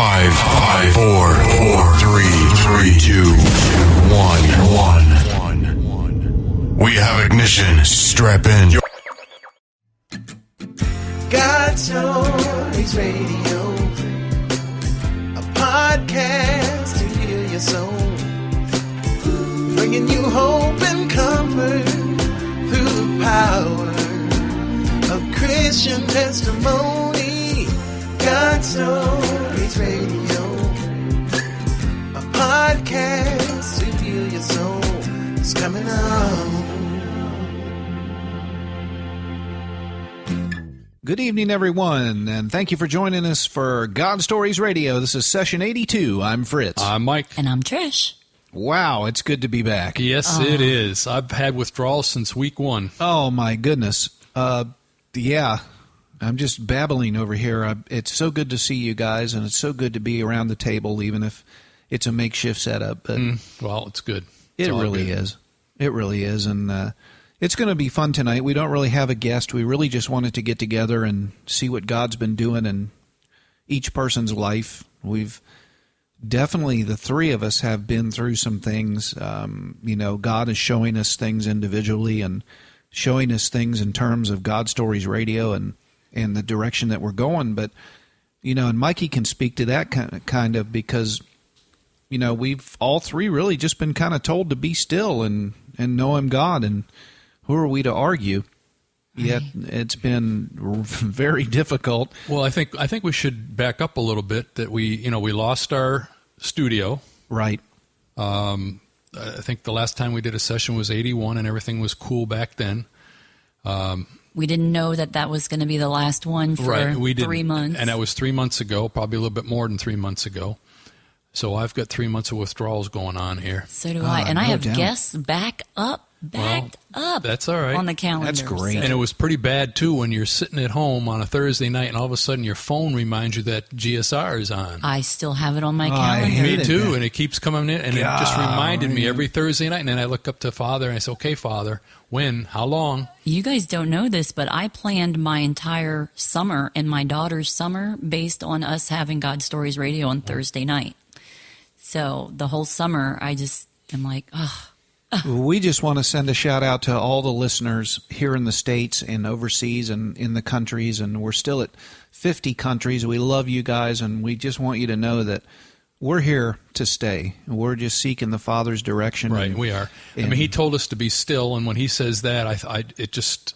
5, 4, 3, 2, 1. We have ignition. Strap in. God Stories Radio, a podcast to heal your soul, bringing you hope and comfort through the power of Christian testimony. God Stories Radio, a podcast to heal your soul, is coming up. Good evening, everyone, and thank you for joining us for God Stories Radio. This is session 82. I'm Fritz. I'm Mike. And I'm Trish. Wow, it's good to be back. Yes, it is. I've had withdrawals since week 1. Oh, my goodness. Yeah, I'm just babbling over here. It's so good to see you guys, and it's so good to be around the table, even if it's a makeshift setup. But well, it's good. It really is. It really is, and it's going to be fun tonight. We don't really have a guest. We really just wanted to get together and see what God's been doing in each person's life. We've definitely, the three of us have been through some things. God is showing us things individually and showing us things in terms of God Stories Radio and the direction that we're going. But, and Mikey can speak to that kind of because, we've all three really just been kind of told to be still and know Him God, and who are we to argue? Yet it's been very difficult. Well, I think we should back up a little bit. That we lost our studio. Right. I think the last time we did a session was 81, and everything was cool back then. We didn't know that was going to be the last one for 3 months. And that was 3 months ago, probably a little bit more than 3 months ago. So I've got 3 months of withdrawals going on here. So do I. And I have guests backed up. That's all right. On the calendar. That's great. And it was pretty bad, too, when you're sitting at home on a Thursday night and all of a sudden your phone reminds you that GSR is on. I still have it on my I calendar. Me too, and it keeps coming in, and it just reminded me every Thursday night, and then I look up to Father, and I say, okay, Father, when, how long? You guys don't know this, but I planned my entire summer and my daughter's summer based on us having God Stories Radio on Thursday night. So the whole summer, I just am like, oh. We just want to send a shout out to all the listeners here in the States and overseas and in the countries, and we're still at 50 countries. We love you guys, and we just want you to know that we're here to stay. We're just seeking the Father's direction. Right, we are. He told us to be still, and when he says that, it just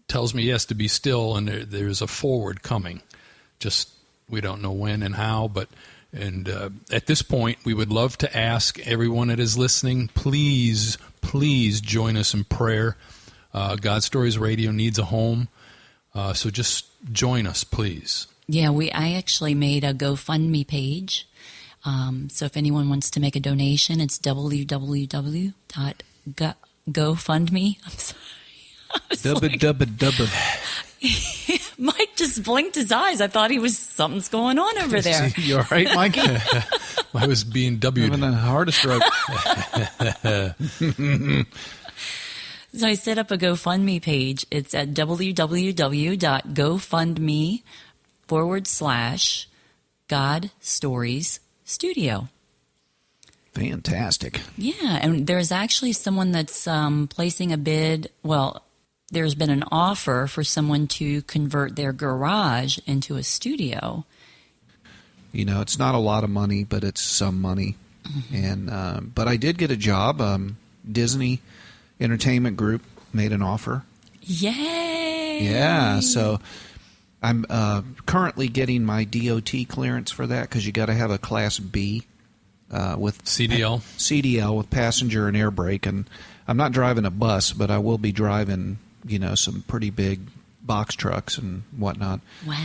tells me, yes, to be still, and there's a forward coming. Just we don't know when and how, but... And at this point, we would love to ask everyone that is listening, please join us in prayer. God Stories Radio needs a home, so just join us, please. Yeah, I actually made a GoFundMe page. So if anyone wants to make a donation, it's www.gofundme. I'm sorry. Dubba. Mike just blinked his eyes. I thought something's going on over there. You all right, Mikey? I was being W'd. Having a heart stroke. So I set up a GoFundMe page. It's at www.gofundme.com/God Stories Studio. Fantastic. Yeah, and there's actually someone that's placing a bid. Well, there's been an offer for someone to convert their garage into a studio. It's not a lot of money, but it's some money. Mm-hmm. And but I did get a job. Disney Entertainment Group made an offer. Yay! Yeah, so I'm currently getting my DOT clearance for that because you got to have a Class B with CDL with passenger and air brake. And I'm not driving a bus, but I will be driving some pretty big box trucks and whatnot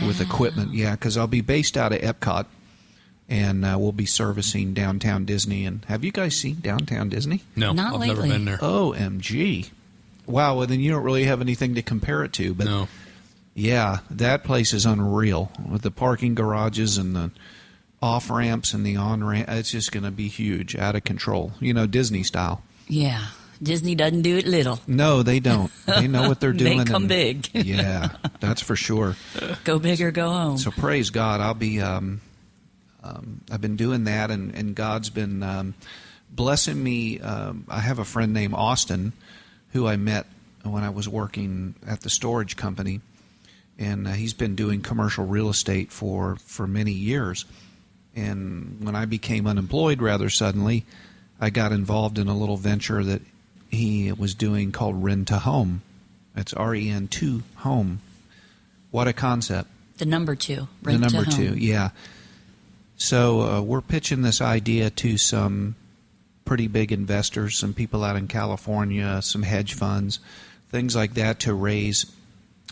with equipment. Yeah, because I'll be based out of Epcot, and we'll be servicing Downtown Disney. And have you guys seen Downtown Disney? No, Not I've lately. never been there. OMG. Wow, well, then you don't really have anything to compare it to. But no. Yeah, that place is unreal with the parking garages and the off-ramps and the on-ramp. It's just going to be huge, out of control. Disney style. Yeah. Disney doesn't do it little. No, they don't. They know what they're doing. They come big. Yeah, that's for sure. Go big or go home. So praise God. I'll be I've been doing that, and God's been blessing me. I have a friend named Austin who I met when I was working at the storage company, and he's been doing commercial real estate for many years. And when I became unemployed rather suddenly, I got involved in a little venture that he was doing called Rent to Home. It's REN2 Home. What a concept. The number 2. The number 2, yeah. So we're pitching this idea to some pretty big investors, some people out in California, some hedge funds, things like that, to raise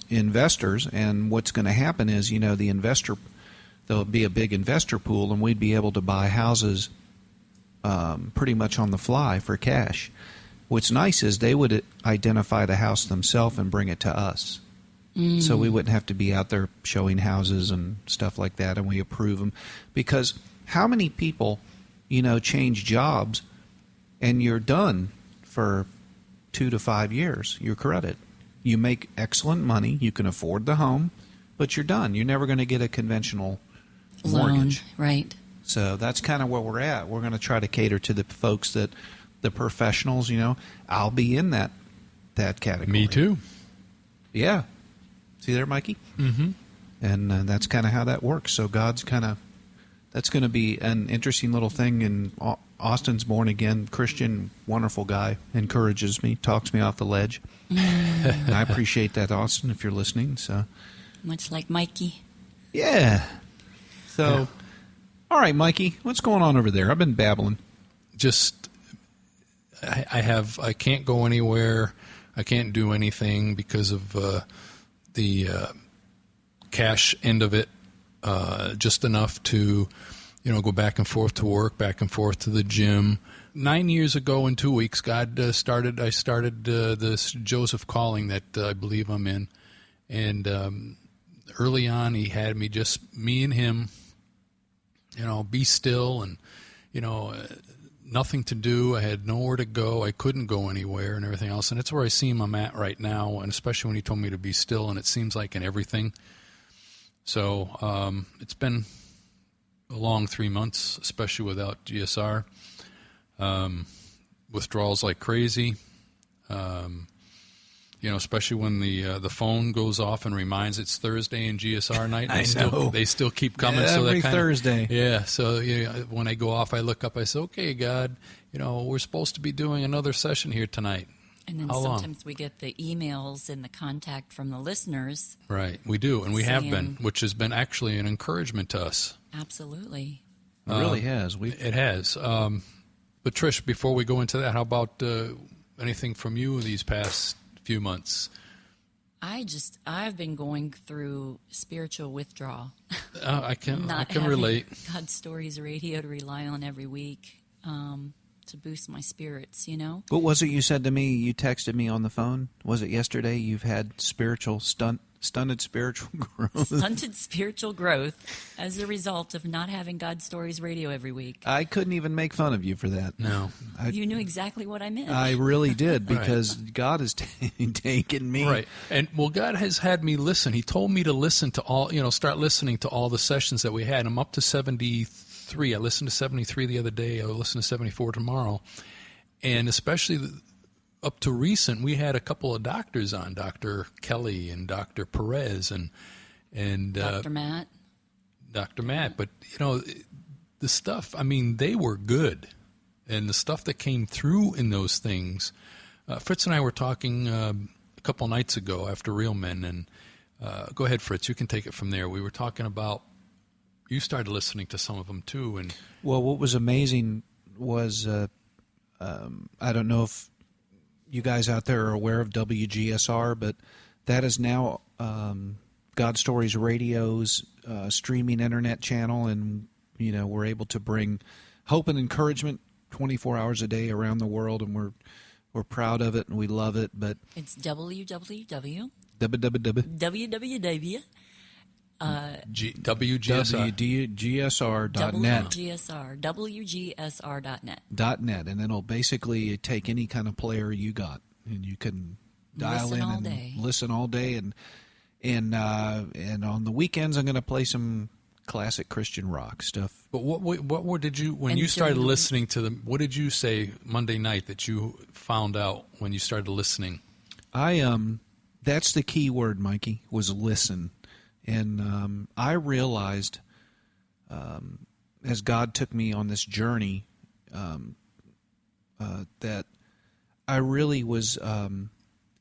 investors. And what's going to happen is, there'll be a big investor pool, and we'd be able to buy houses pretty much on the fly for cash. What's nice is they would identify the house themselves and bring it to us. So we wouldn't have to be out there showing houses and stuff like that, and we approve them. Because how many people, change jobs and you're done for 2 to 5 years, your credit. You make excellent money, you can afford the home, but you're done. You're never going to get a conventional mortgage. Loan, right. So that's kind of where we're at. We're going to try to cater to the folks the professionals, I'll be in that category. Me too. Yeah. See there, Mikey? Mm-hmm. And that's kind of how that works. So that's going to be an interesting little thing. And Austin's born again, Christian, wonderful guy, encourages me, talks me off the ledge. And I appreciate that, Austin, if you're listening. So Much like Mikey. yeah. So, All right, Mikey, what's going on over there? I've been babbling. Just, I can't go anywhere. I can't do anything because of the cash end of it. Just enough to, go back and forth to work, back and forth to the gym. 9 years ago in 2 weeks, I started this Joseph calling that I believe I'm in. And early on, he had me and him, be still and, nothing to do. I had nowhere to go. I couldn't go anywhere and everything else. And it's where I see him I'm at right now, and especially when he told me to be still, and it seems like in everything. So it's been a long 3 months, especially without GSR. Withdrawals like crazy. Especially when the phone goes off and reminds it's Thursday and GSR night. They still keep coming. Every so that Thursday. Yeah. So when I go off, I look up. I say, "Okay, God, we're supposed to be doing another session here tonight." And then sometimes we get the emails and the contact from the listeners. Right, we do, and we have been, which has been actually an encouragement to us. Absolutely. It really has. It has. But Trish, before we go into that, how about anything from you these past few months? I've been going through spiritual withdrawal. I can Not relate. God Stories Radio to rely on every week to boost my spirits, What was it you said to me? You texted me on the phone. Was it yesterday? You've had stunted spiritual growth. Stunted spiritual growth as a result of not having God Stories Radio every week. I couldn't even make fun of you for that. No. You knew exactly what I meant. I really did, because God has taken me. Right. And, God has had me listen. He told me to listen to all, start listening to all the sessions that we had. I'm up to 73. I listened to 73 the other day. I'll listen to 74 tomorrow. And especially up to recent, we had a couple of doctors on, Dr. Kelly and Dr. Perez and Dr. Matt. Dr. Matt. But, the stuff, they were good. And the stuff that came through in those things. Fritz and I were talking a couple nights ago after Real Men. And go ahead, Fritz. You can take it from there. We were talking about, you started listening to some of them too. And well, what was amazing was, I don't know if you guys out there are aware of WGSR, but that is now God Stories Radio's streaming internet channel, and we're able to bring hope and encouragement 24 hours a day around the world, and we're proud of it and we love it. But it's www. WGSR.net. WGSR.net. And it'll basically take any kind of player you got, and you can dial listen in all and day. listen all day. And on the weekends, I'm going to play some classic Christian rock stuff. But what did you, when And you started during the week? listening to them, what did you say Monday night that you found out when you started listening? That's the key word, Mikey, was listen. And I realized as God took me on this journey that I really was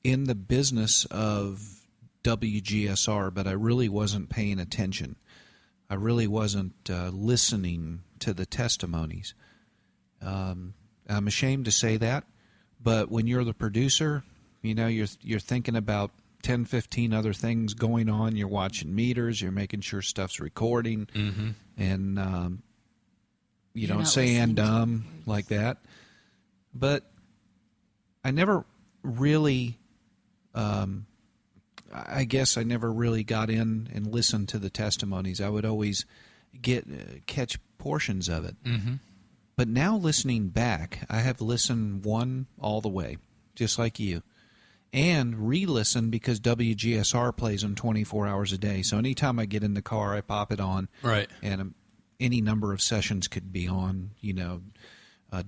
in the business of WGSR, but I really wasn't paying attention. I really wasn't listening to the testimonies. I'm ashamed to say that, but when you're the producer, you're thinking about 10, 15 other things going on. You're watching meters. You're making sure stuff's recording, and you don't not say "and listening to words. like that. But I never really, I guess I never really got in and listened to the testimonies. I would always catch portions of it. But now listening back, I have listened one all the way, just like you, and re-listen because WGSR plays them 24 hours a day. So anytime I get in the car, I pop it on. Right. And any number of sessions could be on,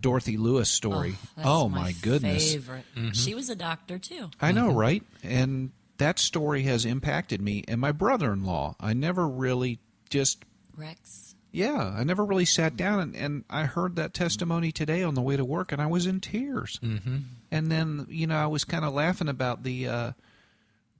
Dorothy Lewis story. That's My goodness. favorite. She was a doctor too. I know, right? And that story has impacted me. And my brother-in-law, I never really Rex. I never really sat down and I heard that testimony today on the way to work, and I was in tears. And then, I was kind of laughing about the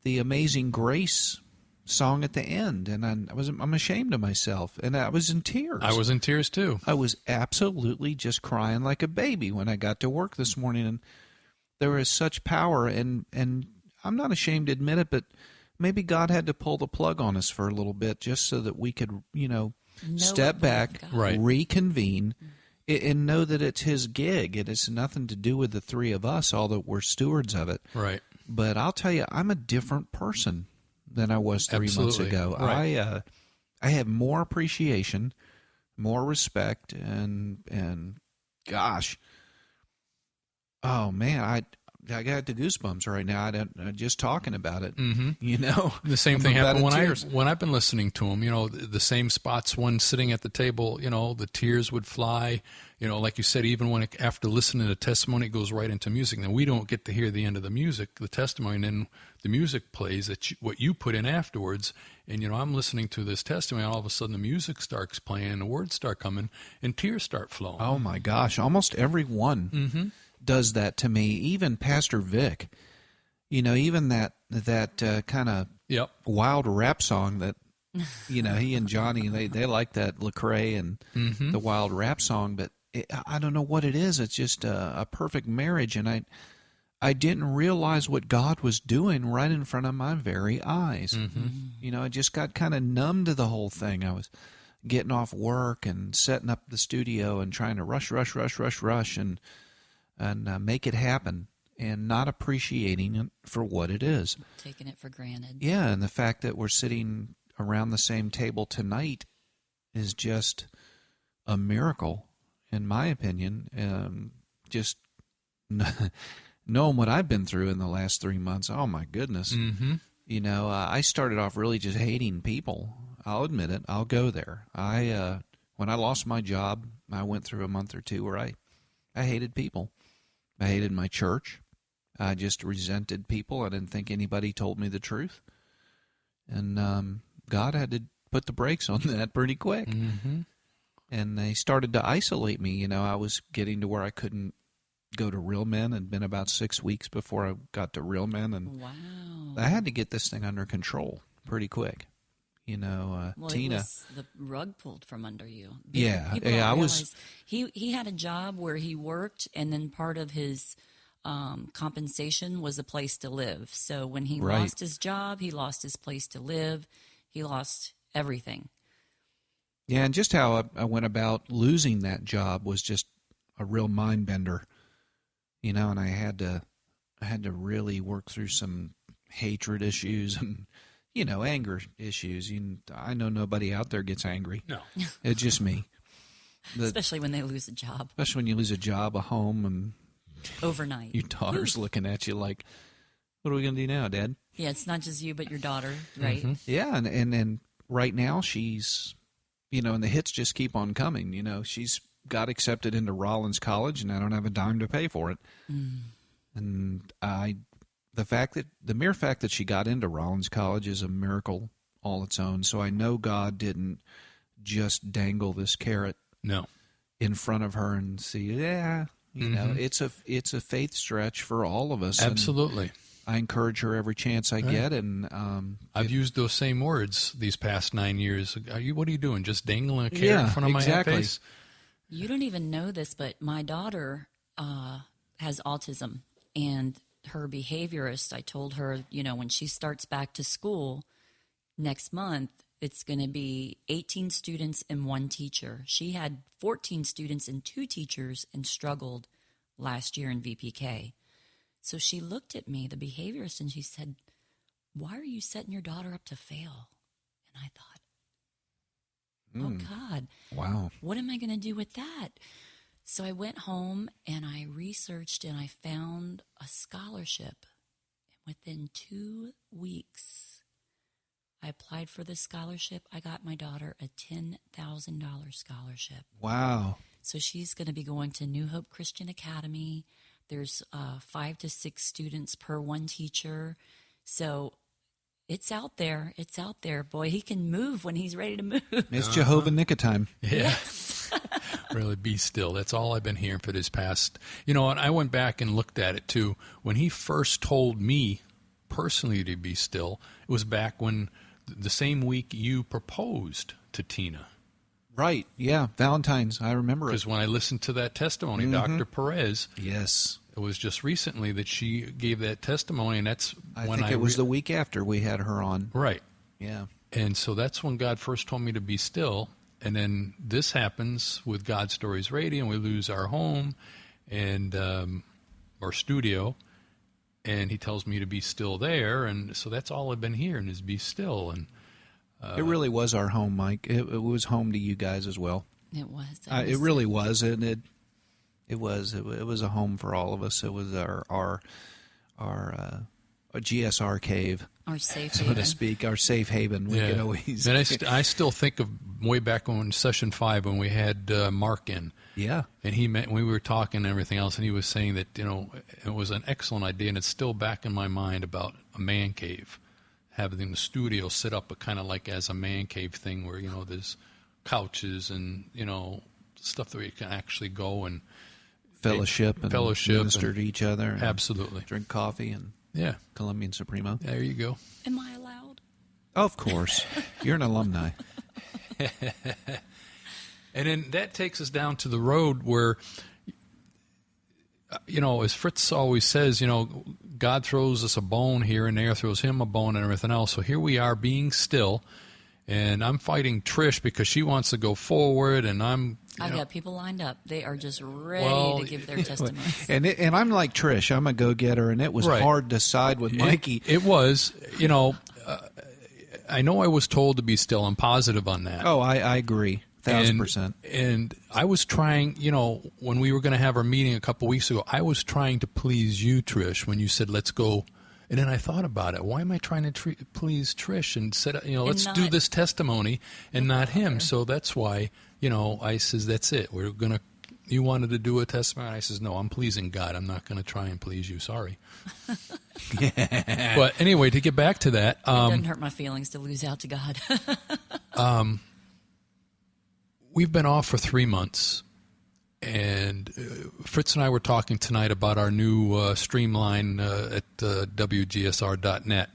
Amazing Grace song at the end, and I'm ashamed of myself, and I was in tears. I was in tears too. I was absolutely just crying like a baby when I got to work this morning, and there was such power, and I'm not ashamed to admit it, but maybe God had to pull the plug on us for a little bit just so that we could, step back, Right. reconvene, and know that it's His gig. It has nothing to do with the three of us, although we're stewards of it. Right. But I'll tell you, I'm a different person than I was 3 months Absolutely. ago. Right. I have more appreciation, more respect, and gosh, oh man, I got the goosebumps right now. Just talking about it. The same I'm thing about happened in tears. when I've been listening to him. The same spots when sitting at the table. The tears would fly. Like you said, even when after listening to testimony, it goes right into music. Then we don't get to hear the end of the music, the testimony, and then the music plays. What you put in afterwards. And I'm listening to this testimony, and all of a sudden the music starts playing, and the words start coming, and tears start flowing. Oh my gosh, almost everyone does that to me. Even Pastor Vic, even that kind of Yep. wild rap song that he and Johnny they like that Lecrae and the wild rap song, but I don't know what it is. It's just a perfect marriage, and I didn't realize what God was doing right in front of my very eyes. I just got kind of numb to the whole thing. I was getting off work and setting up the studio and trying to rush and make it happen, and not appreciating it for what it is. Taking it for granted. Yeah, and the fact that we're sitting around the same table tonight is just a miracle, in my opinion. Just knowing what I've been through in the last 3 months, oh my goodness. I started off really just hating people. I'll admit it. I'll go there. When I lost my job, I went through a month or two where I hated people. I hated my church. I just resented people. I didn't think anybody told me the truth. And God had to put the brakes on that pretty quick. And they started to isolate me. I was getting to where I couldn't go to Real Men. It had been about 6 weeks before I got to Real Men. And Wow. I had to get this thing under control pretty quick. Well, Tina. it was the rug pulled from under you. Yeah, People yeah, don't I was- realize he had a job where he worked, and then part of his compensation was a place to live. So when he Right. lost his job, he lost his place to live. He lost everything. Yeah, and just how I went about losing that job was just a real mind bender, and I had to really work through some hatred issues and anger issues. I know nobody out there gets angry. No. It's just me. Especially when they lose a job Especially when you lose a job, a home, and overnight. your daughter's looking at you like, "What are we going to do now, Dad?" Yeah, it's not just you, but your daughter, right? Yeah, and right now she's and the hits just keep on coming. She's got accepted into Rollins College, and I don't have a dime to pay for it. And the mere fact that she got into Rollins College is a miracle all its own. So I know God didn't just dangle this carrot in front of her and see, it's a faith stretch for all of us. Absolutely. And I encourage her every chance I get, and I've used those same words these past 9 years. What are you doing? Just dangling a carrot in front of my face? You don't even know this, but my daughter has autism, and her behaviorist, I told her, when she starts back to school next month, it's going to be 18 students and one teacher. She had 14 students and two teachers and struggled last year in VPK. So she looked at me, the behaviorist, and she said, "Why are you setting your daughter up to fail?" And I thought, oh, God. Wow. What am I going to do with that? So I went home and I researched and I found a scholarship. And within 2 weeks, I applied for this scholarship. I got my daughter a $10,000 scholarship. Wow. So she's going to be going to New Hope Christian Academy. There's 5 to 6 students per one teacher. So it's out there. It's out there. Boy, he can move when he's ready to move. It's Jehovah Nicotime. Yeah. Really be still. That's all I've been hearing for this past. And I went back and looked at it too. When he first told me personally to be still, it was back when the same week you proposed to Tina. Right. Yeah. Valentine's. I remember it. Because when I listened to that testimony, Dr. Perez. Yes. It was just recently that she gave that testimony, and that's I when think it was the week after we had her on. Right. Yeah. And so that's when God first told me to be still. And then this happens with God Stories Radio, and we lose our home and our studio. And he tells me to be still there. And so that's all I've been hearing is be still. And it really was our home, Mike. It was home to you guys as well. It was. It really was. And it was a home for all of us. It was our GSR cave. Our safe so haven. to speak, our safe haven. We could always. And I still think of way back on session 5 when we had Mark in. Yeah. And we were talking and everything else, and he was saying that it was an excellent idea, and it's still back in my mind about a man cave, having the studio set up kind of like as a man cave thing where there's couches and stuff that we can actually go and fellowship and minister to each other. And absolutely. Drink coffee and. Yeah. Colombian Supremo. There you go. Am I allowed? Of course. You're an alumni. And then that takes us down to the road where, as Fritz always says, God throws us a bone here and there, throws him a bone and everything else. So here we are being still. And I'm fighting Trish because she wants to go forward, and I've got people lined up. They are just ready to give their testimonies. And I'm like Trish. I'm a go-getter, and it was hard to side with Mikey. It was. I know I was told to be still. I'm positive on that. Oh, I agree. 1,000%. And I was trying, when we were going to have our meeting a couple weeks ago, I was trying to please you, Trish, when you said, let's go. And then I thought about it. Why am I trying to please Trish and said, let's do this testimony and not him? So that's why, I says, that's it. You wanted to do a testimony. I says, no, I'm pleasing God. I'm not going to try and please you. Sorry. But anyway, to get back to that. It doesn't hurt my feelings to lose out to God. We've been off for 3 months. And Fritz and I were talking tonight about our new streamline at WGSR.net.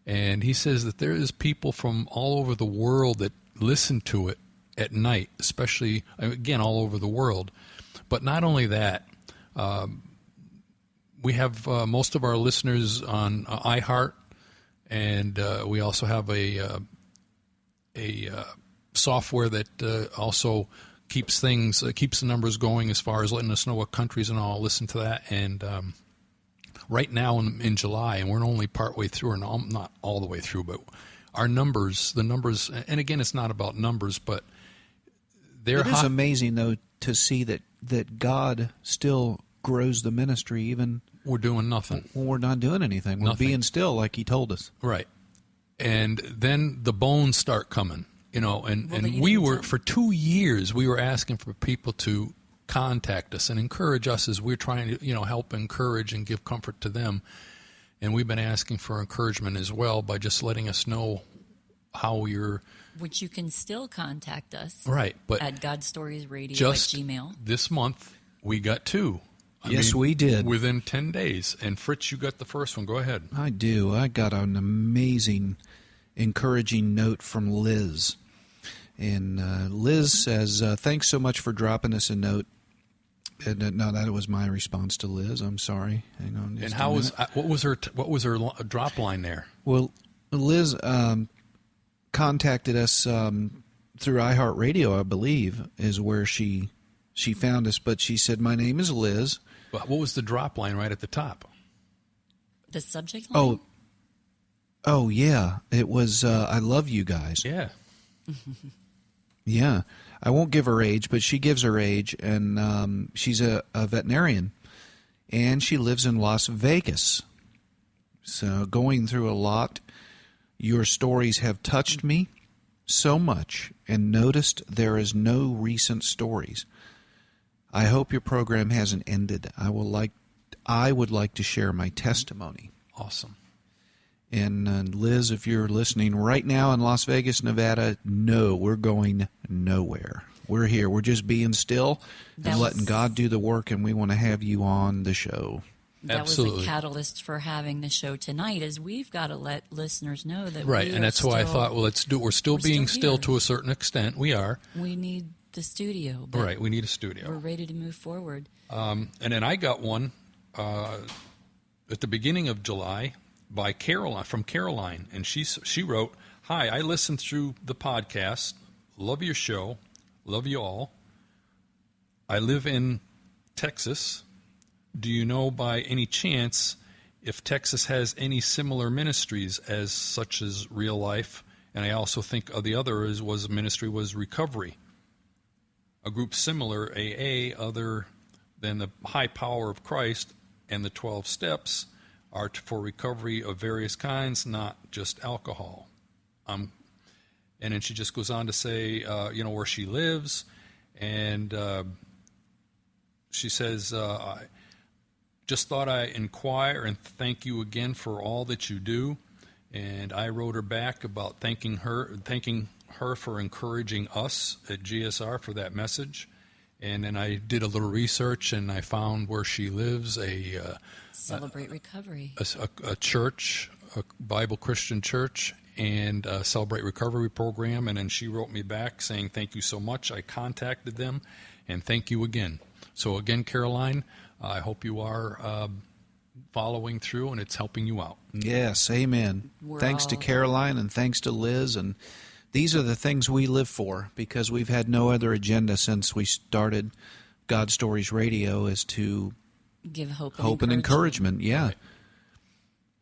And he says that there is people from all over the world that listen to it at night, especially, again, all over the world. But not only that, we have most of our listeners on iHeart, and we also have a software that also keeps the numbers going as far as letting us know what countries and all listen to that. And right now in July, and we're only partway through, or not all the way through, but the numbers, and again, it's not about numbers, but they're It is amazing, though, to see that God still grows the ministry even we're doing nothing. When we're not doing anything. We're being still like he told us. Right. And then the bones start coming. And Well, they we didn't were, tell- for 2 years, we were asking for people to contact us and encourage us as we're trying to, help encourage and give comfort to them. And we've been asking for encouragement as well by just letting us know how you're Which you can still contact us right. But at godstoriesradio just at Gmail. this month, we got 2. Yes, we did. Within 10 days. And Fritz, you got the first one. Go ahead. I do. I got an amazing, encouraging note from Liz. And Liz says, thanks so much for dropping us a note. And, no, that was my response to Liz. I'm sorry. Hang on just And a how was minute. what was her drop line there? Well, Liz contacted us through iHeartRadio, I believe, is where she found us. But she said, my name is Liz. What was the drop line right at the top? The subject line? Oh, yeah. It was, I love you guys. Yeah. Yeah. I won't give her age, but she gives her age, and she's a veterinarian, and she lives in Las Vegas. So going through a lot, your stories have touched me so much, and noticed there is no recent stories. I hope your program hasn't ended. I would like to share my testimony. Awesome. And Liz, if you're listening right now in Las Vegas, Nevada, no, we're going nowhere. We're here. We're just being still and letting God do the work, and we want to have you on the show. That Absolutely. was a catalyst for having the show tonight, is we've got to let listeners know that Right, we and are that's why I still- thought, well, let's do. We're still being still here. to a certain extent. We are. We need the studio. But Right, we need a We're studio. ready to move forward. And then I got one at the beginning of July by Caroline, and she wrote, "Hi, I listened through the podcast. Love your show. Love you all. I live in Texas. Do you know by any chance if Texas has any similar ministries as such as Real Life?" And I also think of the other ministry was Recovery, a group similar AA, other than the High Power of Christ and the 12 Steps, are for recovery of various kinds, not just alcohol. And then she just goes on to say, where she lives, and she says, "I just thought I inquire and thank you again for all that you do." And I wrote her back about thanking her for encouraging us at GSR for that message. And then I did a little research, and I found where she lives, Celebrate Recovery. a church, a Bible Christian church, and a Celebrate Recovery program. And then she wrote me back saying, "Thank you so much. I contacted them, and thank you again." So again, Caroline, I hope you are following through, and it's helping you out. Yes, amen. We're Thanks to all- Caroline and thanks to Liz. And these are the things we live for, because we've had no other agenda since we started God Stories Radio, is to Give hope and encouragement. Yeah. Right.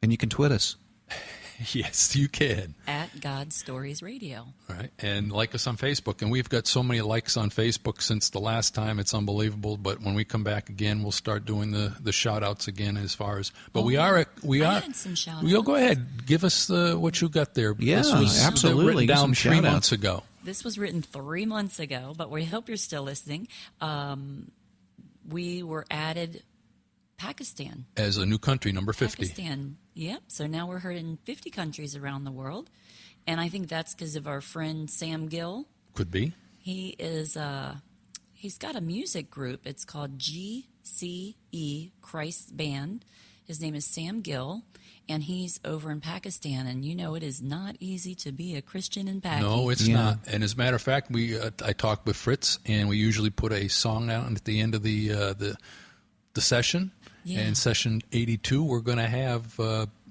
And you can twit us. Yes, you can. At God Stories Radio. All right, and like us on Facebook, and we've got so many likes on Facebook since the last time. It's unbelievable. But when we come back again, we'll start doing the shout outs again. As far as, but we are. I had some shout We'll outs. go ahead, give us what you got there. Yeah, This was absolutely. written Give down some 3 shout-outs. months ago. This was written 3 months ago, but we hope you're still listening. We were added Pakistan. As a new country, number 50. Pakistan. Yep. So now we're heard in 50 countries around the world. And I think that's because of our friend Sam Gill. Could be. He is he's got a music group. It's called GCE Christ Band. His name is Sam Gill, and he's over in Pakistan. And you know, it is not easy to be a Christian in Pakistan. No, it's Yeah. not. And as a matter of fact, I talked with Fritz, and we usually put a song out at the end of the session. Yeah. And session 82, we're going to have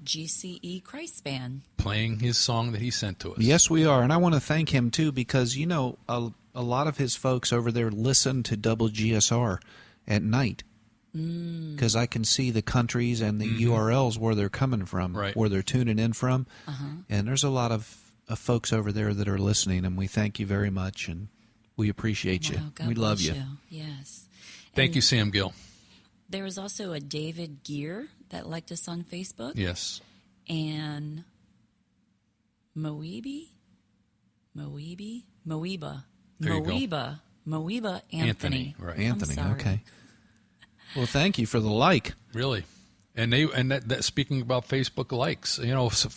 GCE Christ Band. playing his song that he sent to us. Yes, we are. And I want to thank him, too, because, a lot of his folks over there listen to WGSR at night. Because I can see the countries and the URLs where they're coming from, Right. where they're tuning in from. And there's a lot of folks over there that are listening, and we thank you very much, and we appreciate you. Wow, God We love bless you. Yes. Thank And you, Sam Gill. There was also a David Gear that liked us on Facebook. Yes. And Moebi Moeba There you go. Anthony. Right. I'm Anthony, sorry. okay. Well, thank you for the like. Really. And that speaking about Facebook likes,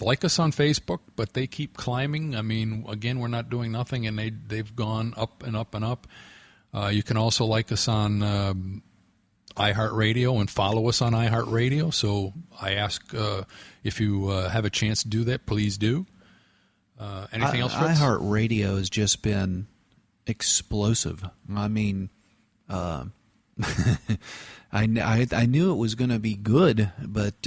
like us on Facebook, but they keep climbing. I mean, again, we're not doing nothing, and they've gone up and up and up. You can also like us on iHeartRadio and follow us on iHeartRadio. So I ask if you have a chance to do that, please do. Anything else, Fritz? iHeartRadio has just been explosive. I mean, I knew it was going to be good, but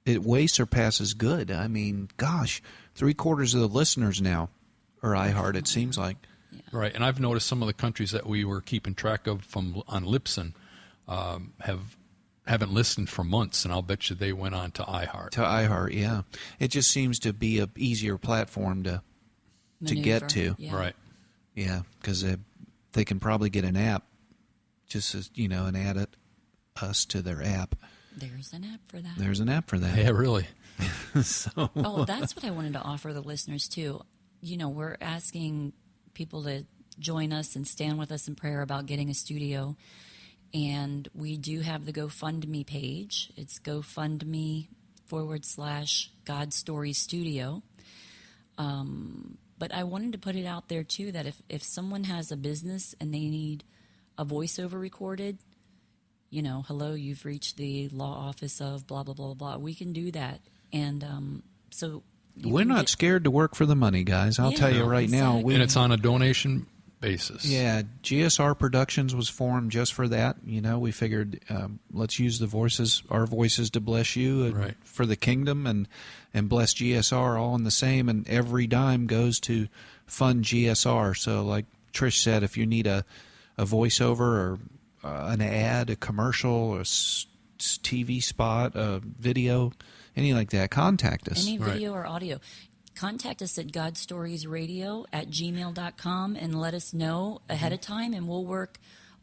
it way surpasses good. I mean, gosh, 3/4 of the listeners now are iHeart, it seems like. Right, and I've noticed some of the countries that we were keeping track of on Libsyn haven't listened for months, and I'll bet you they went on to iHeart. To iHeart, yeah. It just seems to be a easier platform to get to. Yeah. Right. Yeah, because they can probably get an app, just as, and add us to their app. There's an app for that. There's an app for that. Yeah, really. So, Oh, that's what I wanted to offer the listeners too. We're asking people to join us and stand with us in prayer about getting a studio. And we do have the GoFundMe page. It's GoFundMe/God Stories Studio. But I wanted to put it out there too that if someone has a business and they need a voiceover recorded, hello, you've reached the law office of blah, blah, blah, blah. We can do that. And so we're not scared to work for the money, guys. I'll tell you right now. exactly. And it's on a donation basis. Yeah, GSR Productions was formed just for that. We figured let's use our voices to bless you Right. for the kingdom and bless GSR all in the same, and every dime goes to fund GSR. So like Trish said, if you need a voiceover or an ad, a commercial, a TV spot, a video, anything like that, contact us. Any video or audio. Contact us at godstoriesradio@gmail.com and let us know ahead of time, and we'll work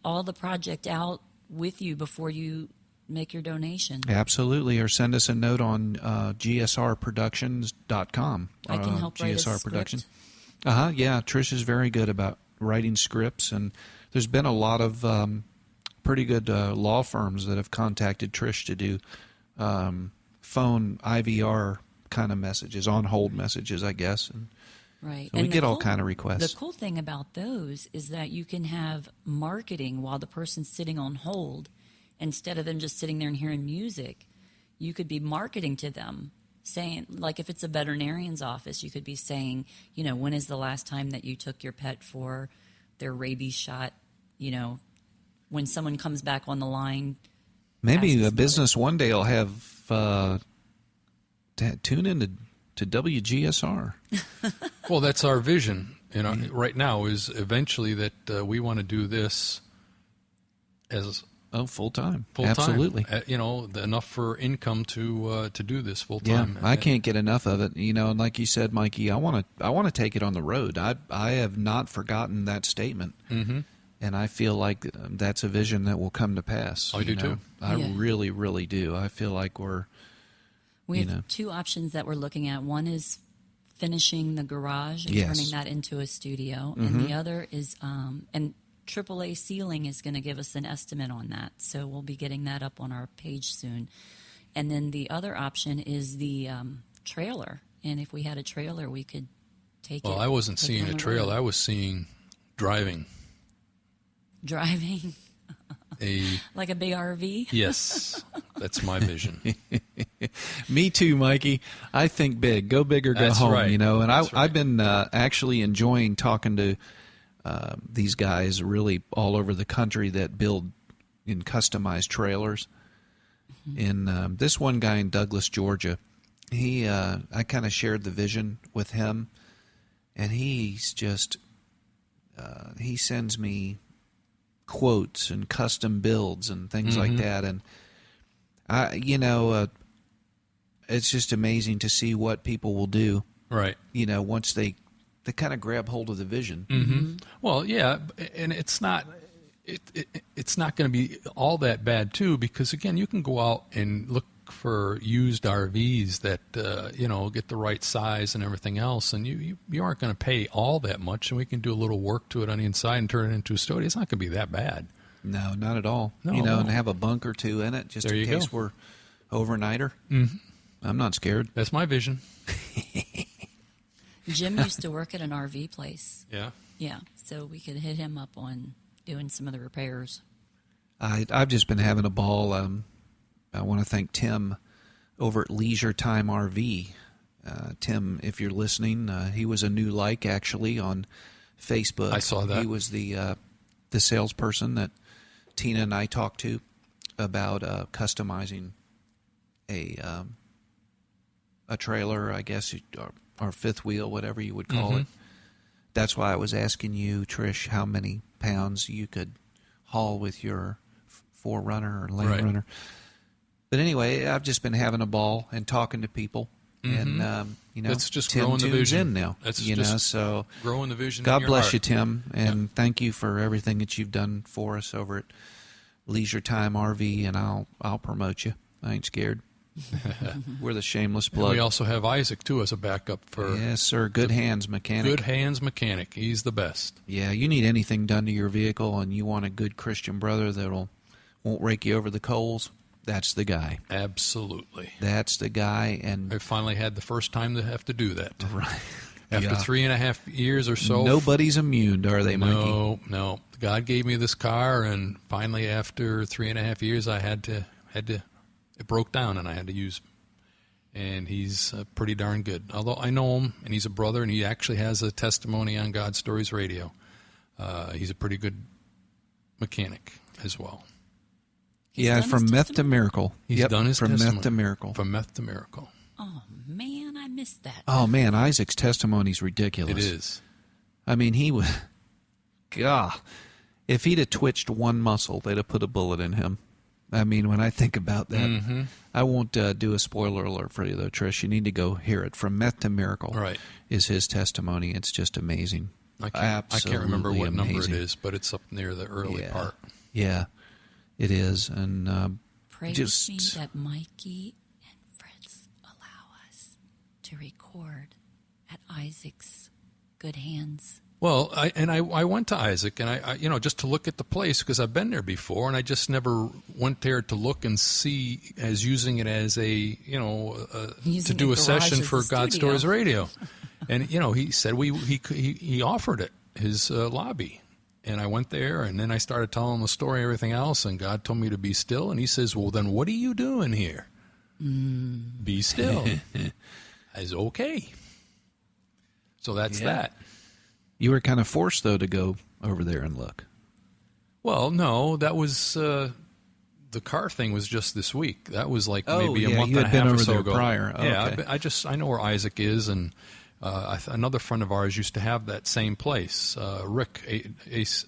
all the project out with you before you make your donation. Absolutely, or send us a note on gsrproductions.com. I can help write a GSR script. Productions. Yeah, Trish is very good about writing scripts, and there's been a lot of pretty good law firms that have contacted Trish to do phone IVR kind of messages, on hold messages, I guess. And Right. so we get all kind of requests. The cool thing about those is that you can have marketing while the person's sitting on hold. Instead of them just sitting there and hearing music, you could be marketing to them, saying, like if it's a veterinarian's office, you could be saying, when is the last time that you took your pet for their rabies shot? When someone comes back on the line. Maybe asks a about business one day will have tune in to WGSR. Well, that's our vision. Right now is eventually that we want to do this as Full time. full time. Absolutely. Enough for income to do this full Yeah, time. I can't get enough of it. And like you said, Mikey, I want to take it on the road. I have not forgotten that statement. Mm-hmm. And I feel like that's a vision that will come to pass. I do too. I Yeah. really, really do. I feel like We have two options that we're looking at. One is finishing the garage and Yes. turning that into a studio. And the other is, and AAA Ceiling is going to give us an estimate on that. So we'll be getting that up on our page soon. And then the other option is the trailer. And if we had a trailer, we could take it. Well, I wasn't take it seeing on a the trail. road. I was seeing driving Driving a. like a big RV. Yes, that's my vision. Me too, Mikey. I think big. Go big or go That's home, right. And That's right. I've been actually enjoying talking to these guys really all over the country that build in customized trailers. And this one guy in Douglas, Georgia, I kind of shared the vision with him, and he's just he sends me quotes and custom builds and things like that, and it's just amazing to see what people will do. Right. Once they kind of grab hold of the vision. Mm-hmm. Well, yeah, and it's not it's not going to be all that bad too, because again, you can go out and look for used RVs that get the right size and everything else, and you aren't going to pay all that much, and we can do a little work to it on the inside and turn it into a studio. It's not going to be that bad. No, not at all. No, and have a bunk or two in it just in case we're overnighter. Mm-hmm. I'm not scared. That's my vision. Jim used to work at an RV place. Yeah. Yeah, so we could hit him up on doing some of the repairs. I've just been having a ball. I want to thank Tim over at Leisure Time RV. Tim, if you're listening, he was a new like actually on Facebook. I saw that. He was the salesperson that Tina and I talked to about customizing a trailer, I guess, or fifth wheel, whatever you would call it. That's why I was asking you, Trish, how many pounds you could haul with your 4Runner or Land Runner. But anyway, I've just been having a ball and talking to people, and that's just Tim growing the tunes vision in now. That's so growing the vision. God in your bless heart. you, Tim, and thank you for everything that you've done for us over at Leisure Time RV, and I'll promote you. I ain't scared. We're the shameless And blood. we also have Isaac too as a backup for Yes, sir. Good hands mechanic. good hands mechanic. He's the best. Yeah, you need anything done to your vehicle, and you want a good Christian brother that'll won't rake you over the coals. That's the guy. Absolutely. That's the guy, and I finally had the first time to have to do that. right. After Yeah. 3.5 years or so. Nobody's immune, are they, Mikey? No. God gave me this car, and finally, after 3.5 years, I had to. It broke down, and I had to use him. And he's pretty darn good. Although I know him, and he's a brother, and he actually has a testimony on God Stories Radio. He's a pretty good mechanic as well. He's Yeah, done from his meth to testimony? miracle. He's done his from testimony. meth to miracle. From meth to miracle. Oh, man, I missed that. Oh man, Isaac's testimony's ridiculous. It is. I mean, he was. God, if he'd have twitched one muscle, they'd have put a bullet in him. I mean, when I think about that, I won't do a spoiler alert for you, though, Trish. You need to go hear it. From Meth to Miracle Right. is his testimony. It's just amazing. I can't remember what Absolutely number it amazing. is, but it's up near the early part. Yeah, it is. And Pray just with me that Mikey and Fritz allow us to record at Isaac's good hands. Well, I went to Isaac, and I just to look at the place because I've been there before, and I just never went there to look and see as using it as to Using do the a session garage as for a God studio. Stories Radio, and he said he offered it his lobby, and I went there, and then I started telling him the story, everything else, and God told me to be still, and he says, "Well, then what are you doing here? Be still." I said, "Okay." So that's that. you were kind of forced, though, to go over there and look. Well, no, that was the car thing was just this week. That was like maybe a month you and a had been half or over so there ago. prior. Oh, yeah, okay. I know where Isaac is, and another friend of ours used to have that same place, Rick.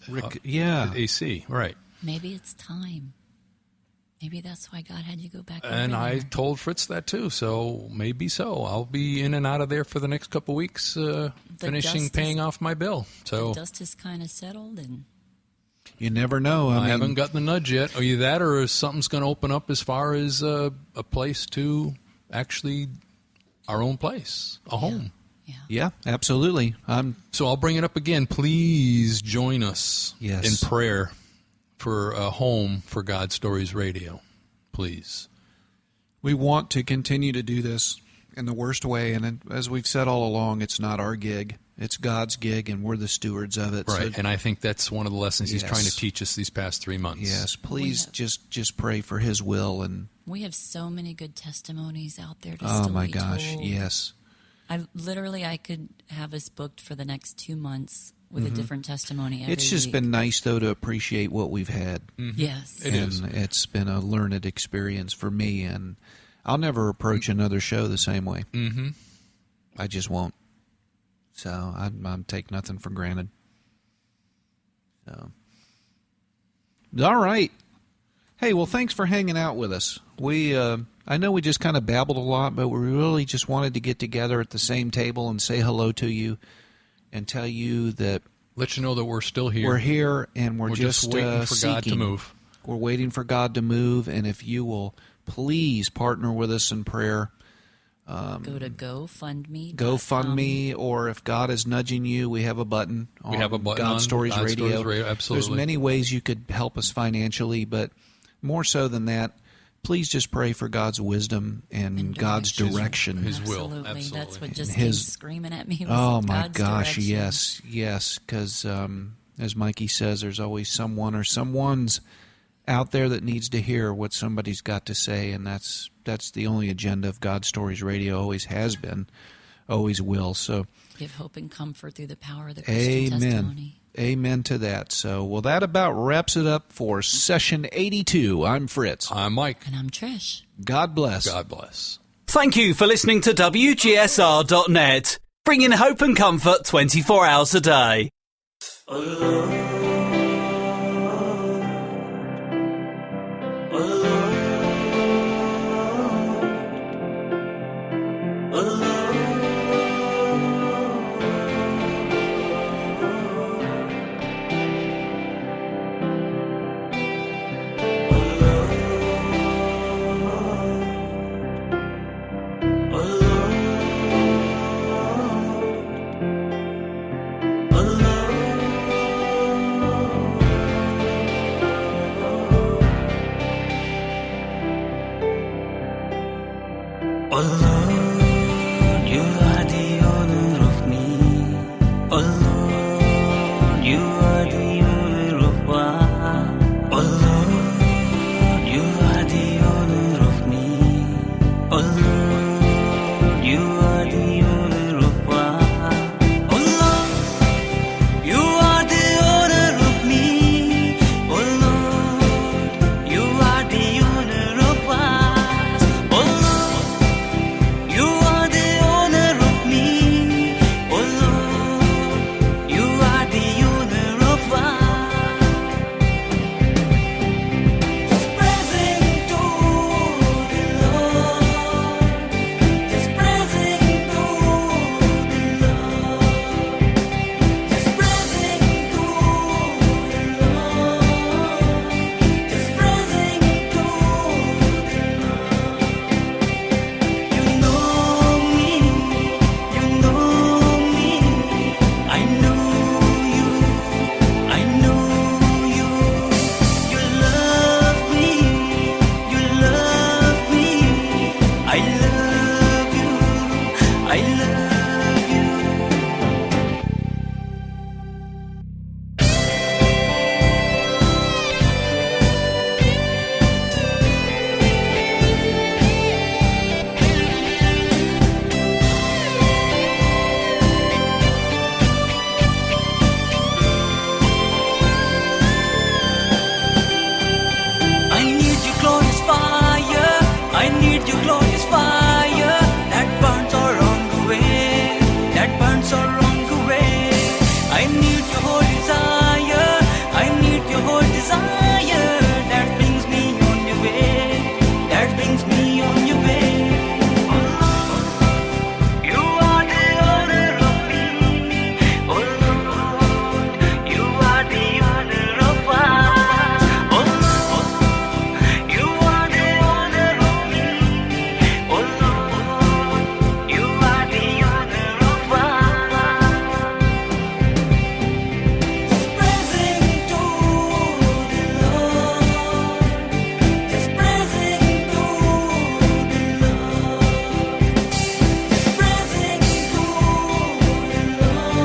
Rick, yeah. AC, right. Maybe it's time. Maybe that's why God had you go back over And there. I told Fritz that too, so maybe so. I'll be in and out of there for the next couple of weeks, finishing dust paying is- off my bill. So The dust is kind of settled, and You never know. I mean, haven't gotten the nudge yet. Are you that, or is something's going to open up as far as a place to actually our own place, a home? yeah. Yeah, absolutely. So I'll bring it up again. Please join us Yes. in prayer for a home for God Stories Radio. Please. We want to continue to do this in the worst way, and as we've said all along, it's not our gig. It's God's gig, and we're the stewards of it. Right, So, and I think that's one of the lessons he's Yes. trying to teach us these past 3 months. yes, please We just pray for His will. And We have so many good testimonies out there to oh still my be gosh, told. yes, I could have us booked for the next 2 months with a different testimony every it's just week. been nice though to appreciate what we've had. Yes. It is. And it's been a learned experience for me, and I'll never approach another show the same way. Mm-hmm. I just won't. So I'm take nothing for granted. So, all right. Hey, well, thanks for hanging out with us. I know we just kind of babbled a lot, but we really just wanted to get together at the same table and say hello to you and tell you that Let you know that we're still here. we're here and we're We're just waiting for God to seeking. move. We're waiting for God to move, and if you will please partner with us in prayer. Go to GoFundMe. GoFundMe, or if God is nudging you, we have a button on God Stories Radio. Absolutely. There's many ways you could help us financially, but more so than that, please just pray for God's wisdom and God's direction. His will. Absolutely. That's what just His- came screaming at me. Was Oh my God's gosh, direction. yes, because as Mikey says, there's always someone or someone's out there that needs to hear what somebody's got to say, and that's the only agenda of God Stories Radio. Always has been, always will. So, Give hope and comfort through the power of the Christian testimony. Amen to that. So, well, that about wraps it up for session 82. I'm Fritz. I'm Mike. And I'm Trish. God bless. God bless. Thank you for listening to WGSR.net, bringing hope and comfort 24 hours a day. Oh Lord, you are the owner of me. Oh Lord, you are the owner of what? Oh Lord, you are the owner of me. Oh Lord, you are the owner of what? Oh Lord, you are the owner of me. Oh Lord, you are the owner of what? Oh Lord, you are the owner of me. Oh Lord, you are the owner of us. Just praising to the Lord. Just praising to the Lord. Just praising to the Lord. Just praising to the Lord. You know me, I know you, I know you. You love me, I love you, I love you. I need your glorious fire. I need your glorious fire that burns around the way. That burns around the way. I need your whole desire. I need your whole desire that brings me on your way. That brings me on your way. Oh Lord, you are the owner of me. Oh Lord, you are the owner of us. Oh Lord, you are the owner of me. Oh Lord, you are the owner of us. Just praising to the Lord. Just praising to the Lord. Just praising to the Lord.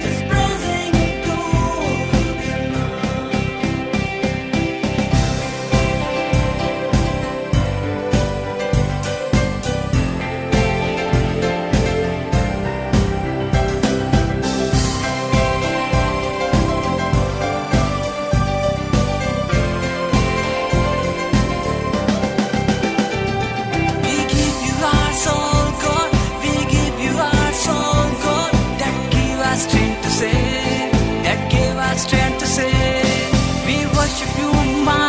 Just praising to the Lord. We give you our soul, God. We give you our soul, God. That give us strength to say. That give us strength to say. We worship you, my